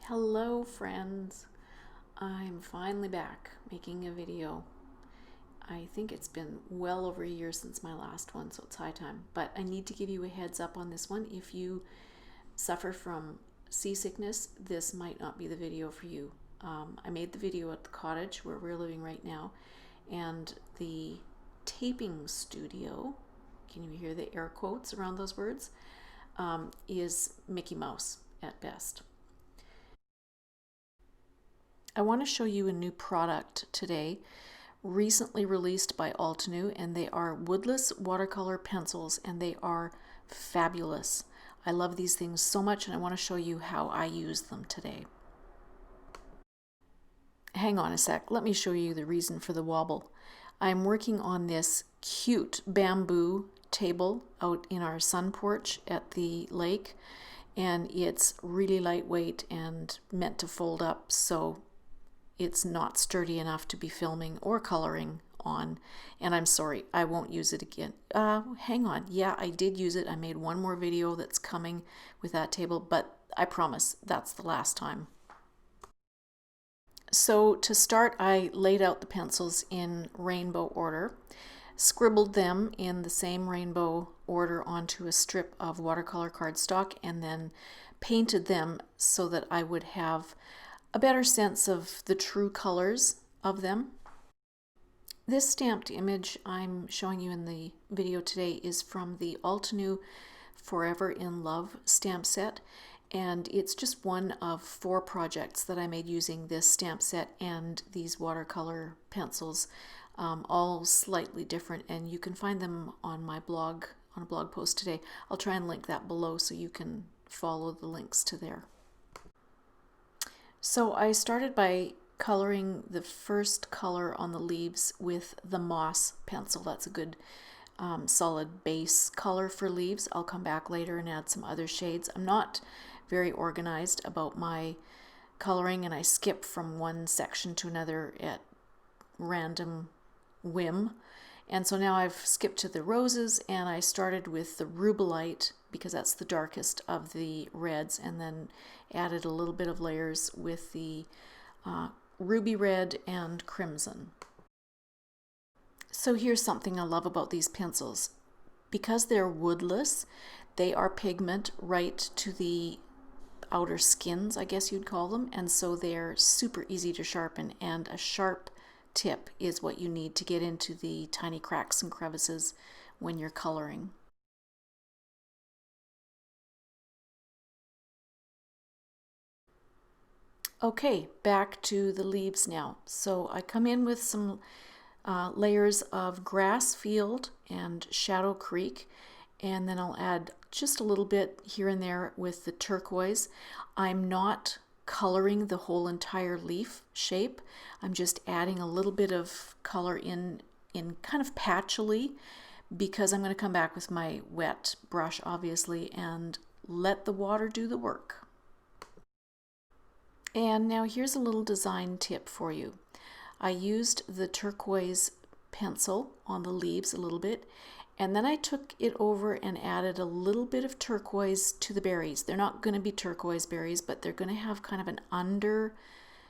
Hello friends, I'm finally back making a video. I think it's been well over a year since my last one, so it's high time. But I need to give you a heads up on this one. If you suffer from seasickness, this might not be the video for you. I made the video at the cottage where we're living right now, and the taping studio, can you hear the air quotes around those words, is Mickey Mouse at best. I want to show you a new product today, recently released by Altenew, and they are woodless watercolor pencils, and they are fabulous. I love these things so much, and I want to show you how I use them today. Hang on a sec, let me show you the reason for the wobble. I'm working on this cute bamboo table out in our sun porch at the lake, and it's really lightweight and meant to fold up, so it's not sturdy enough to be filming or coloring on, and I'm sorry, I won't use it again. Hang on, yeah, I did use it. I made one more video that's coming with that table, but I promise that's the last time. So to start, I laid out the pencils in rainbow order, scribbled them in the same rainbow order onto a strip of watercolor cardstock, and then painted them so that I would have a better sense of the true colors of them. This stamped image I'm showing you in the video today is from the Altenew Forever In Love stamp set, and it's just one of 4 projects that I made using this stamp set and these watercolor pencils, all slightly different, and you can find them on my blog, on a blog post today. I'll try and link that below so you can follow the links to there. So I started by coloring the first color on the leaves with the moss pencil. That's a good solid base color for leaves. I'll come back later and add some other shades. I'm not very organized about my coloring, and I skip from one section to another at random whim. And so now I've skipped to the roses, and I started with the rubellite because that's the darkest of the reds, and then added a little bit of layers with the ruby red and crimson. So here's something I love about these pencils. Because they're woodless, they are pigment right to the outer skins, I guess you'd call them, and so they're super easy to sharpen, and a sharp tip is what you need to get into the tiny cracks and crevices when you're coloring. Okay, back to the leaves now. So I come in with some layers of grass field and shadow creek, and then I'll add just a little bit here and there with the turquoise. I'm not coloring the whole entire leaf shape. I'm just adding a little bit of color in kind of patchily, because I'm going to come back with my wet brush obviously and let the water do the work. And now here's a little design tip for you. I used the turquoise pencil on the leaves a little bit, and then I took it over and added a little bit of turquoise to the berries. They're not going to be turquoise berries, but they're going to have kind of an under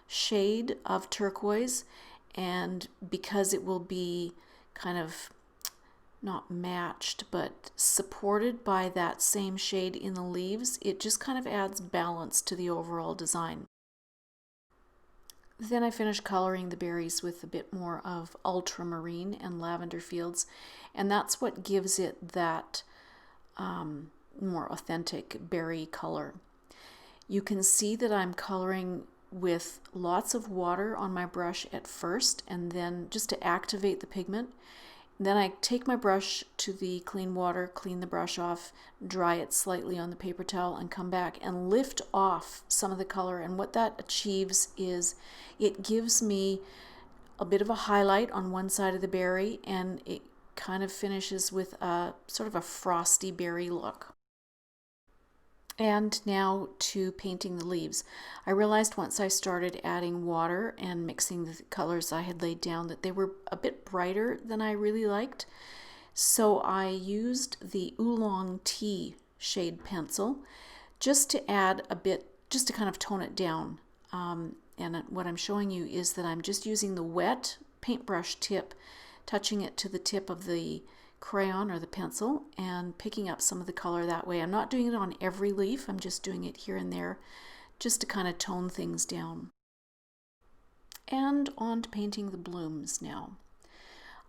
shade of turquoise, and because it will be kind of not matched but supported by that same shade in the leaves, it just kind of adds balance to the overall design. Then I finished coloring the berries with a bit more of ultramarine and lavender fields, and that's what gives it that more authentic berry color. You can see that I'm coloring with lots of water on my brush at first, and then just to activate the pigment. Then I take my brush to the clean water, clean the brush off, dry it slightly on the paper towel, and come back and lift off some of the color. And what that achieves is it gives me a bit of a highlight on one side of the berry, and it kind of finishes with a sort of a frosty berry look. And now to painting the leaves. I realized once I started adding water and mixing the colors I had laid down that they were a bit brighter than I really liked. So I used the Oolong Tea shade pencil just to add a bit just to kind of tone it down. And what I'm showing you is that I'm just using the wet paintbrush tip, touching it to the tip of the crayon or the pencil and picking up some of the color that way. I'm not doing it on every leaf, I'm just doing it here and there just to kind of tone things down. And on to painting the blooms now.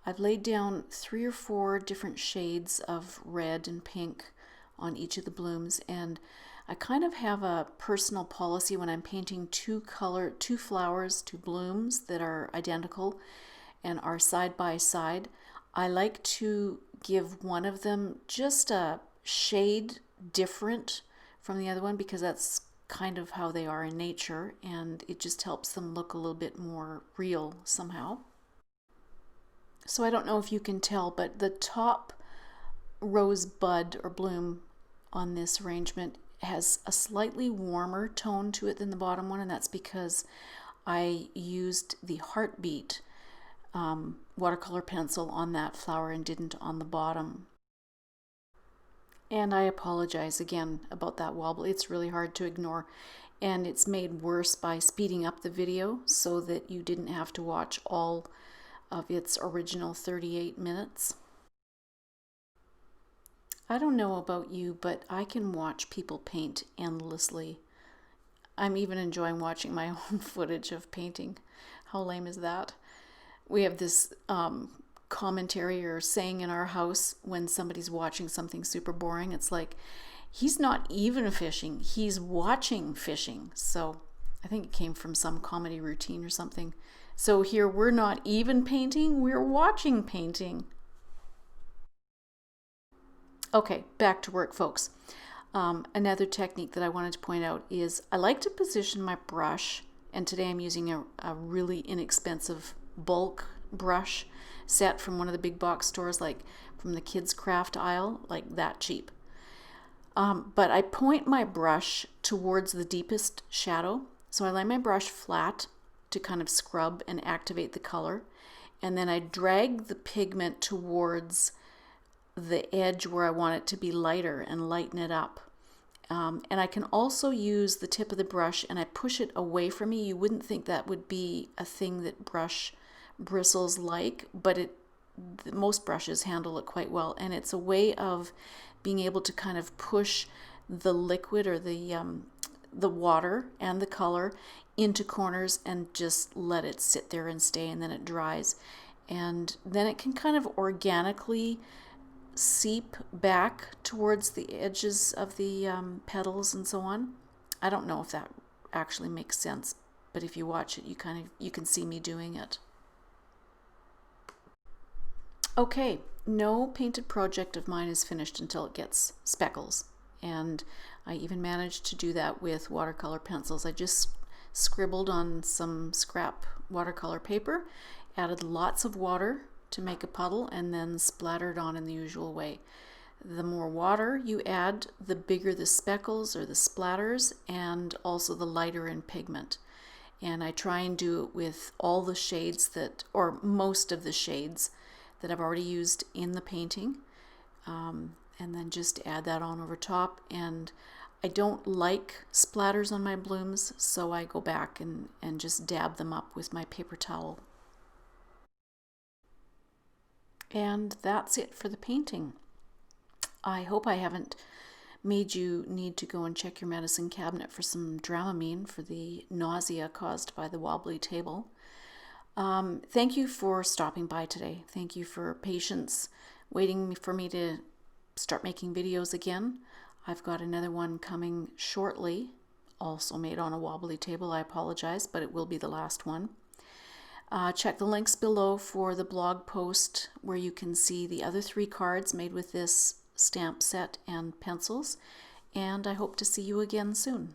I've laid down 3 or 4 different shades of red and pink on each of the blooms, and I kind of have a personal policy when I'm painting two flowers, 2 blooms that are identical and are side by side. I like to give one of them just a shade different from the other one because that's kind of how they are in nature, and it just helps them look a little bit more real somehow. So I don't know if you can tell, but the top rose bud or bloom on this arrangement has a slightly warmer tone to it than the bottom one, and that's because I used the Heartbeat watercolor pencil on that flower and didn't on the bottom. And I apologize again about that wobble. It's really hard to ignore, and it's made worse by speeding up the video so that you didn't have to watch all of its original 38 minutes. I don't know about you, but I can watch people paint endlessly. I'm even enjoying watching my own footage of painting. How lame is that? We have this commentary or saying in our house when somebody's watching something super boring. It's like, he's not even fishing, he's watching fishing. So I think it came from some comedy routine or something. So here we're not even painting, we're watching painting. Okay, back to work, folks. Another technique that I wanted to point out is I like to position my brush, and today I'm using a really inexpensive bulk brush set from one of the big box stores, like from the kids craft aisle, like that cheap. But I point my brush towards the deepest shadow. So I lay my brush flat to kind of scrub and activate the color, and then I drag the pigment towards the edge where I want it to be lighter and lighten it up. And I can also use the tip of the brush and I push it away from me. You wouldn't think that would be a thing that brush bristles like, but most brushes handle it quite well, and it's a way of being able to kind of push the liquid or the water and the color into corners and just let it sit there and stay, and then it dries, and then it can kind of organically seep back towards the edges of the petals and so on. I don't know if that actually makes sense, but if you watch it, you can see me doing it. Okay, no painted project of mine is finished until it gets speckles, and I even managed to do that with watercolor pencils. I just scribbled on some scrap watercolor paper, added lots of water to make a puddle, and then splattered on in the usual way. The more water you add, the bigger the speckles or the splatters, and also the lighter in pigment. And I try and do it with all the shades or most of the shades that I've already used in the painting, and then just add that on over top. And I don't like splatters on my blooms, so I go back and just dab them up with my paper towel. And that's it for the painting. I hope I haven't made you need to go and check your medicine cabinet for some Dramamine for the nausea caused by the wobbly table. Thank you for stopping by today. Thank you for patience, waiting for me to start making videos again. I've got another one coming shortly, also made on a wobbly table. I apologize, but it will be the last one. Check the links below for the blog post where you can see the other 3 cards made with this stamp set and pencils, and I hope to see you again soon.